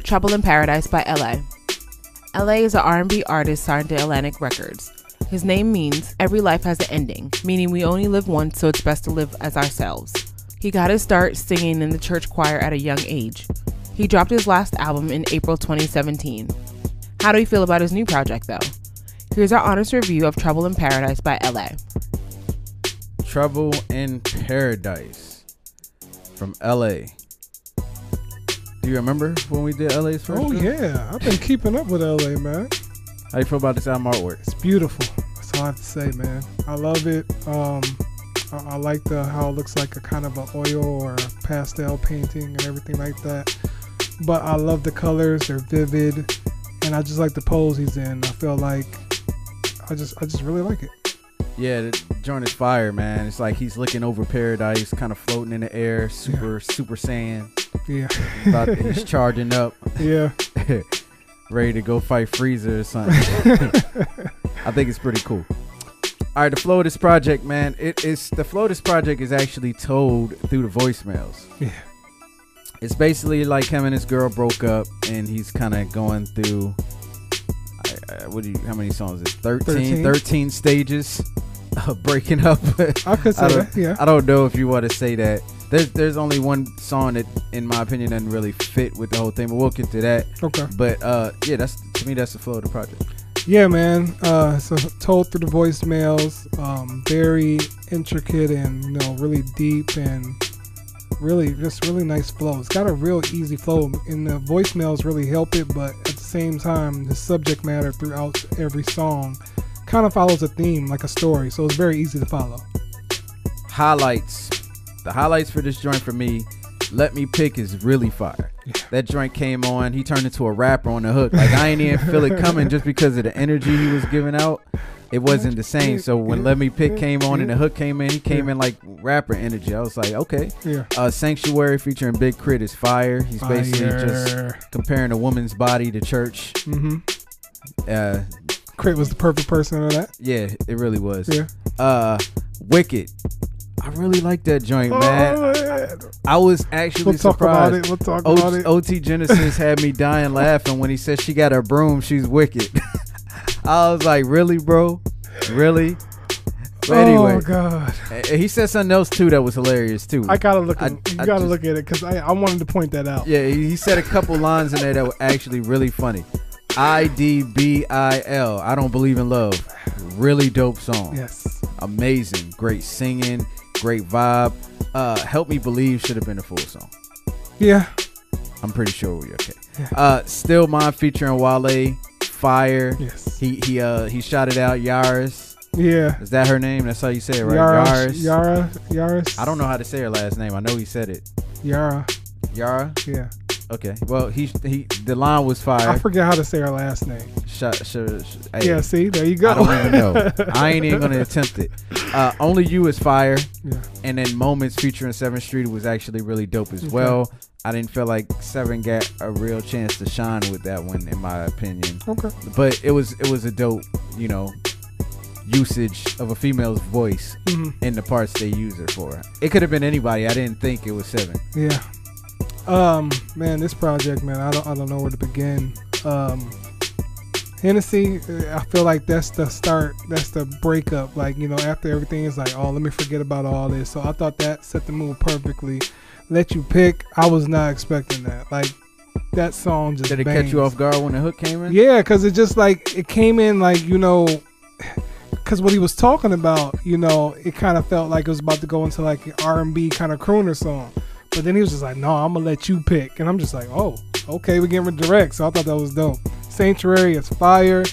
Trouble in Paradise by Elhae. Elhae is an R&B artist signed to Atlantic Records. His name means every life has an ending, meaning we only live once, so it's best to live as ourselves. He got his start singing in the church choir at a young age. He dropped his last album in April 2017. How do we feel about his new project, though? Here's our honest review of Trouble in Paradise by Elhae. Trouble in Paradise from Elhae. Do you remember when we did Elhae's first? Oh, yeah. I've been keeping up with Elhae, man. How you feel about this album artwork? It's beautiful. That's all I have to say, man. I love it. I like how it looks like a kind of an oil or a pastel painting and everything like that. But I love the colors. They're vivid. And I just like the pose he's in. I feel like I just really like it. Yeah, the joint is fire, man. It's like he's looking over paradise, kind of floating in the air, super Saiyan. Yeah. He's charging up. Yeah. Ready to go fight Frieza or something. I think it's pretty cool. All right, the flow of this project, man. The flow of this project is actually told through the voicemails. Yeah. It's basically like him and his girl broke up, and he's kind of going through. How many songs is it? 13 stages of breaking up. I could say that, yeah. I don't know if you want to say that. There's only one song that, in my opinion, doesn't really fit with the whole thing, but we'll get to that. Okay. But yeah, to me, that's the flow of the project. Yeah, man. So told through the voicemails, very intricate and really deep and really nice flow. It's got a real easy flow, and the voicemails really help it. But at the same time, the subject matter throughout every song kind of follows a theme, like a story. So it's very easy to follow. Highlights. The highlights for this joint for me, Let Me Pick is really fire. Yeah. That joint came on, he turned into a rapper on the hook. Like, I ain't even feel it coming just because of the energy he was giving out. It wasn't the same. So when Let Me Pick came on and the hook came in, he came in like rapper energy. I was like, okay. Yeah. Sanctuary featuring Big Crit is fire. He's basically just comparing a woman's body to church. Mm-hmm. Crit was the perfect person for that. Yeah, it really was. Yeah. Wicked. I really like that joint, man. I was actually surprised. We'll talk about it. OT Genesis had me dying laughing when he said she got her broom, she's wicked. I was like, really, bro? Really? But anyway, oh god. He said something else too that was hilarious too. I gotta look. You gotta look at it because I wanted to point that out. Yeah, he said a couple lines in there that were actually really funny. IDBIL. I don't believe in love. Really dope song. Yes. Amazing. Great singing. Great vibe. Help Me Believe should have been a full song. Yeah. I'm pretty sure we're okay. Yeah. Still Mine featuring Wale. Fire. Yes. He shouted out Yaris. Yeah. Is that her name? That's how you say it, right? Yaris. I don't know how to say her last name. I know he said it. Yara. Yeah. Okay. Well, the line was fire. I forget how to say her last name. Hey, yeah, see? There you go. I don't even know. I ain't even going to attempt it. Only You is fire. Yeah. And then Moments featuring 7th Street was actually really dope as well. I didn't feel like 7 got a real chance to shine with that one, in my opinion. Okay. But it was a dope, usage of a female's voice in the parts they use her for. It could have been anybody. I didn't think it was 7. Yeah. Man, this project, man, I don't know where to begin. Hennessy, I feel like that's the start, that's the breakup. Like, after everything is like, oh, let me forget about all this. So I thought that set the mood perfectly. Let You Pick, I was not expecting that. Like, that song just Did it bangs. catch you off guard when the hook came in? Yeah, because it just like, it came in like, because what he was talking about, it kind of felt like it was about to go into like an R&B kind of crooner song. But then he was just like, no, I'm going to let you pick. And I'm just like, oh, okay, we're getting direct. So I thought that was dope. Sanctuary is fire.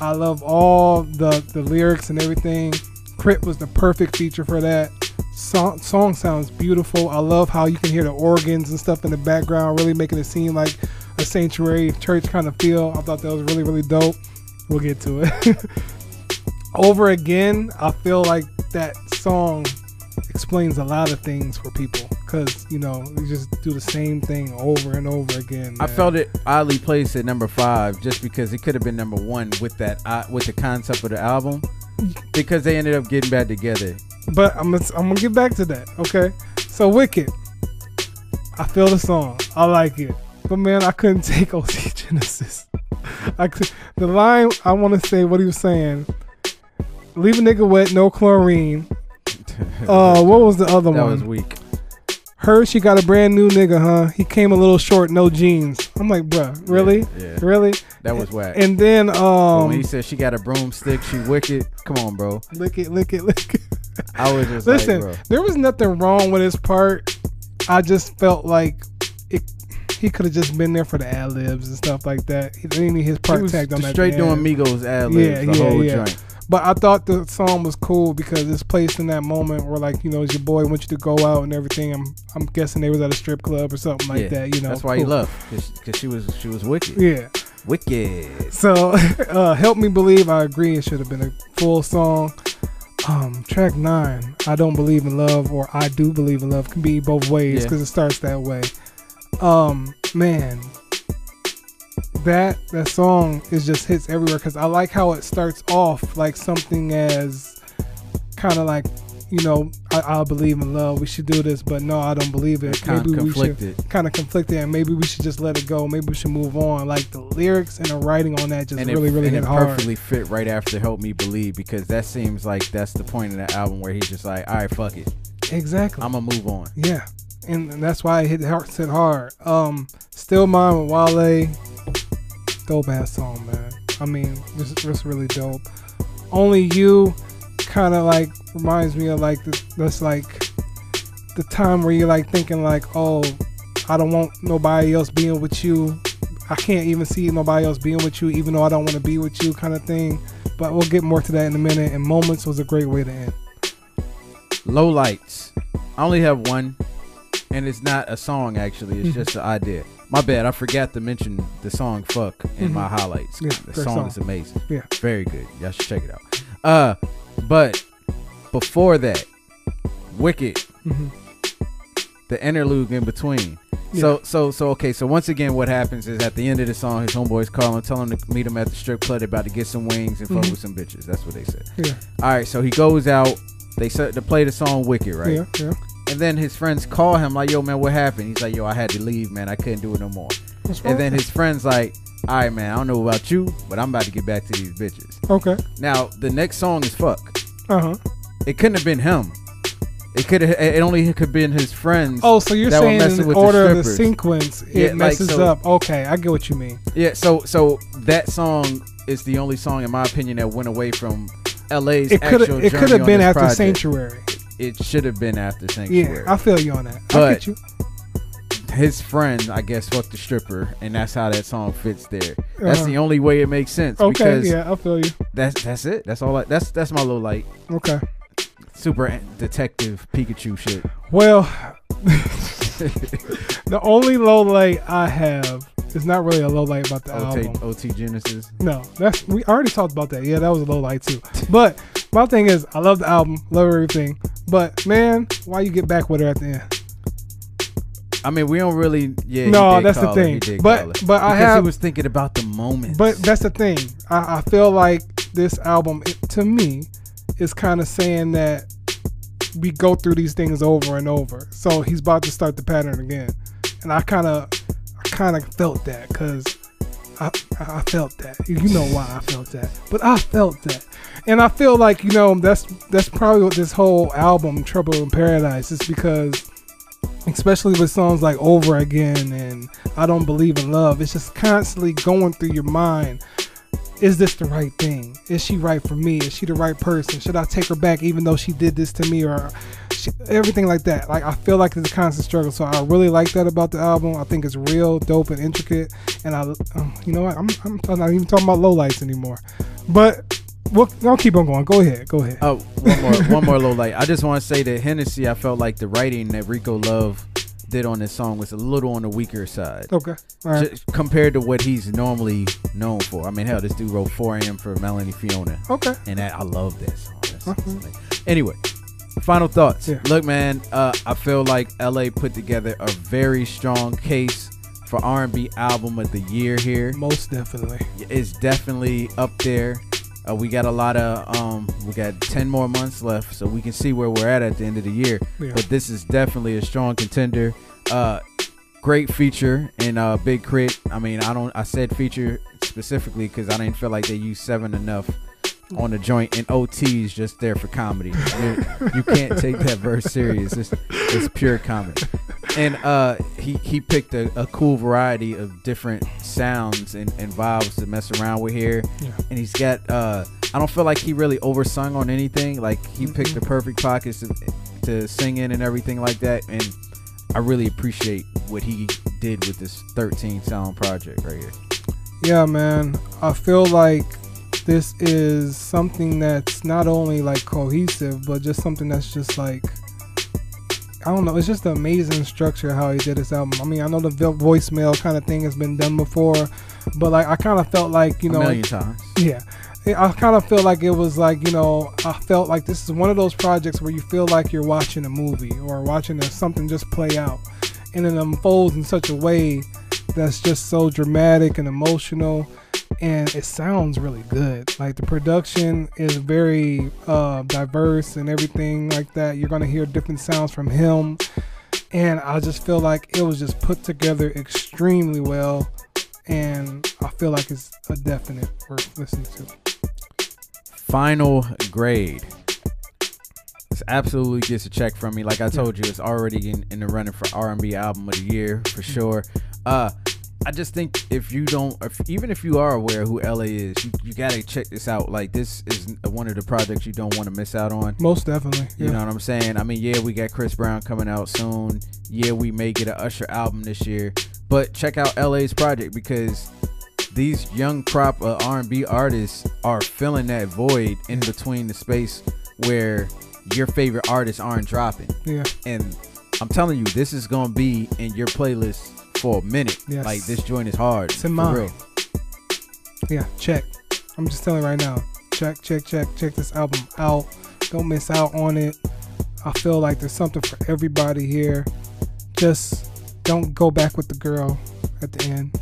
I love all the lyrics and everything. Crit was the perfect feature for that. Song sounds beautiful. I love how you can hear the organs and stuff in the background, really making it seem like a sanctuary church kind of feel. I thought that was really, really dope. We'll get to it. Over Again, I feel like that song explains a lot of things for people because we just do the same thing over and over again, man. I felt it oddly placed at number 5 just because it could have been number 1 with the concept of the album, because they ended up getting back together. But I'm gonna get back to that. Okay, so Wicked, I feel the song, I like it. But man, I couldn't take OT Genesis. The line I want to say what he was saying. Leave a nigga wet, no chlorine. What was the other one? That was weak. Heard she got a brand new nigga, huh? He came a little short, no jeans. I'm like, bruh, really? Yeah. Really? That was whack. And then But when he said she got a broomstick, she wicked. Come on, bro. lick it. I was just Listen, like, bro. there was nothing wrong with his part. I just felt like he could have just been there for the ad libs and stuff like that. He didn't need his part He was tagged on that. straight doing Migos ad libs the whole joint. But I thought the song was cool because it's placed in that moment where, like, you know, your boy wants you to go out and everything. I'm guessing they was at a strip club or something like that. You know, that's why he left, because she was wicked. Yeah, wicked. So, Help Me Believe. I agree. It should have been a full song. Track 9, I Don't Believe in Love, or I Do Believe in Love, can be both ways because it starts that way. Man, that song is just hits everywhere because I like how it starts off like something as kind of like, you know, I believe in love, we should do this, but no, I don't believe it. Maybe we should kind of conflicted, and maybe we should just let it go. Maybe we should move on. Like the lyrics and the writing on that just really hit hard. Perfectly fit right after Help Me Believe, because that seems like that's the point in the album where he's just like, all right, fuck it. Exactly. I'm gonna move on. Yeah, and that's why it hit hard. Still Mine with Wale. Dope ass song, man. I mean, this really dope. Only You kind of like reminds me of like that's like the time where you're like thinking like, oh, I don't want nobody else being with you. I can't even see nobody else being with you, even though I don't want to be with you, kind of thing. But we'll get more to that in a minute. And Moments was a great way to end. Low Lights. I only have one, and it's not a song actually. It's just an idea. My bad, I forgot to mention the song Fuck in my highlights. Yeah, the song is amazing. Yeah. Very good. Y'all should check it out. But before that, Wicked, the interlude in between. Yeah. So okay, so once again what happens is at the end of the song, his homeboys call him, tell him to meet him at the strip club. They're about to get some wings and fuck with some bitches. That's what they said. Yeah. Alright, so he goes out, they start to play the song Wicked, right? Yeah. And then his friends call him like, yo, man, what happened? He's like, yo, I had to leave, man. I couldn't do it no more. And then his friend's like, all right, man, I don't know about you, but I'm about to get back to these bitches. Okay. Now, the next song is Fuck. Uh-huh. It couldn't have been him. It only could have been his friends. Oh, so you're saying in with order of the strippers. sequence, it messes up. Okay, I get what you mean. Yeah, so that song is the only song, in my opinion, that went away from LA's actual journey. It could have been after project. Sanctuary. It should have been after Sanctuary. Yeah, I feel you on that. But I get you. His friend, I guess, fucked the stripper, and that's how that song fits there. That's the only way it makes sense. Okay, because yeah, I feel you. That's it. That's all. That's my low light. Okay. Super detective Pikachu shit. Well, the only low light I have is not really a low light about the album. OT Genesis. No, we already talked about that. Yeah, that was a low light too. But my thing is, I love the album, love everything. But man, why you get back with her at the end? I mean, we don't really. Yeah. No, that's the thing. But because he was thinking about the moment. But that's the thing. I feel like this album, to me, is kind of saying that we go through these things over and over. So he's about to start the pattern again, and I kind of felt that because I felt that. You know why I felt that, but I felt that, and I feel like, you know, that's probably what this whole album, Trouble in Paradise, is, because especially with songs like Over Again and I Don't Believe in Love, it's just constantly going through your mind. Is this the right thing? Is she right for me? Is she the right person? Should I take her back even though she did this to me? Or everything like that. Like, I feel like it's a constant struggle. So I really like that about the album. I think it's real dope and intricate. And you know what? I'm not even talking about lowlights anymore. But I'll keep on going. Go ahead. Oh, one more low light. I just want to say that Hennessy, I felt like the writing that Rico Love did on this song was a little on the weaker side. Okay. All right. Just compared to what he's normally known for. I mean, hell, this dude wrote 4 AM for Melanie Fiona. Okay. And I love that song. Anyway, final thoughts. Yeah. Look, man, I feel like LA put together a very strong case for R&B album of the year here. Most definitely. It's definitely up there. We got a lot of we got 10 more months left, so we can see where we're at the end of the year. Yeah. But this is definitely a strong contender. Great feature in Big Crit. I mean, I said feature specifically because I didn't feel like they used 7 enough on the joint, and OT's just there for comedy. You can't take that verse serious. It's pure comedy. And he picked a cool variety of different sounds and vibes to mess around with here. Yeah. And he's got I don't feel like he really oversung on anything. Like he picked the perfect pockets to sing in and everything like that. And I really appreciate what he did with this 13 sound project right here. Yeah, man. I feel like this is something that's not only like cohesive, but just something that's just like, I don't know, it's just an amazing structure how he did this album. I mean, I know the voicemail kind of thing has been done before, but like I kind of felt like, you know, a million times. Yeah. I kind of feel like it was like, you know, I felt like this is one of those projects where you feel like you're watching a movie or watching something just play out, and it unfolds in such a way that's just so dramatic and emotional, and it sounds really good. Like the production is very diverse and everything like that. You're gonna hear different sounds from him, and I just feel like it was just put together extremely well, and I feel like it's a definite worth listening to. Final grade. This absolutely gets a check from me. Like I told you, it's already in the running for R&B album of the year for sure. I just think even if you are aware who Elhae is, you gotta check this out. Like this is one of the projects you don't want to miss out on. Most definitely. Yeah. You know what I'm saying? I mean, yeah, we got Chris Brown coming out soon. Yeah, we may get an Usher album this year. But check out Elhae's project, because these young crop of R&B artists are filling that void in between the space where your favorite artists aren't dropping. Yeah. And I'm telling you, this is gonna be in your playlist for a minute. Yes. Like this joint is hard. It's in for mine. real. Yeah, check. I'm just telling you right now. Check this album out. Don't miss out on it. I feel like there's something for everybody here. Just don't go back with the girl at the end.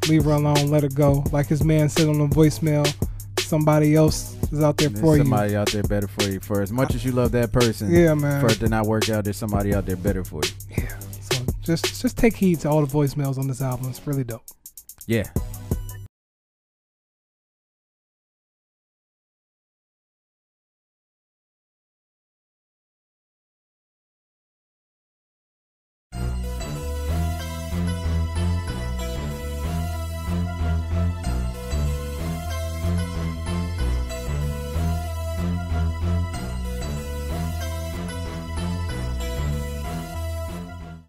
Leave her alone. Let her go. Like his man said on the voicemail, somebody else is out there for you. Somebody out there better for you. For as much as you love that person, yeah, man. For it to not work out, there's somebody out there better for you. Yeah. So just take heed to all the voicemails on this album. It's really dope. Yeah.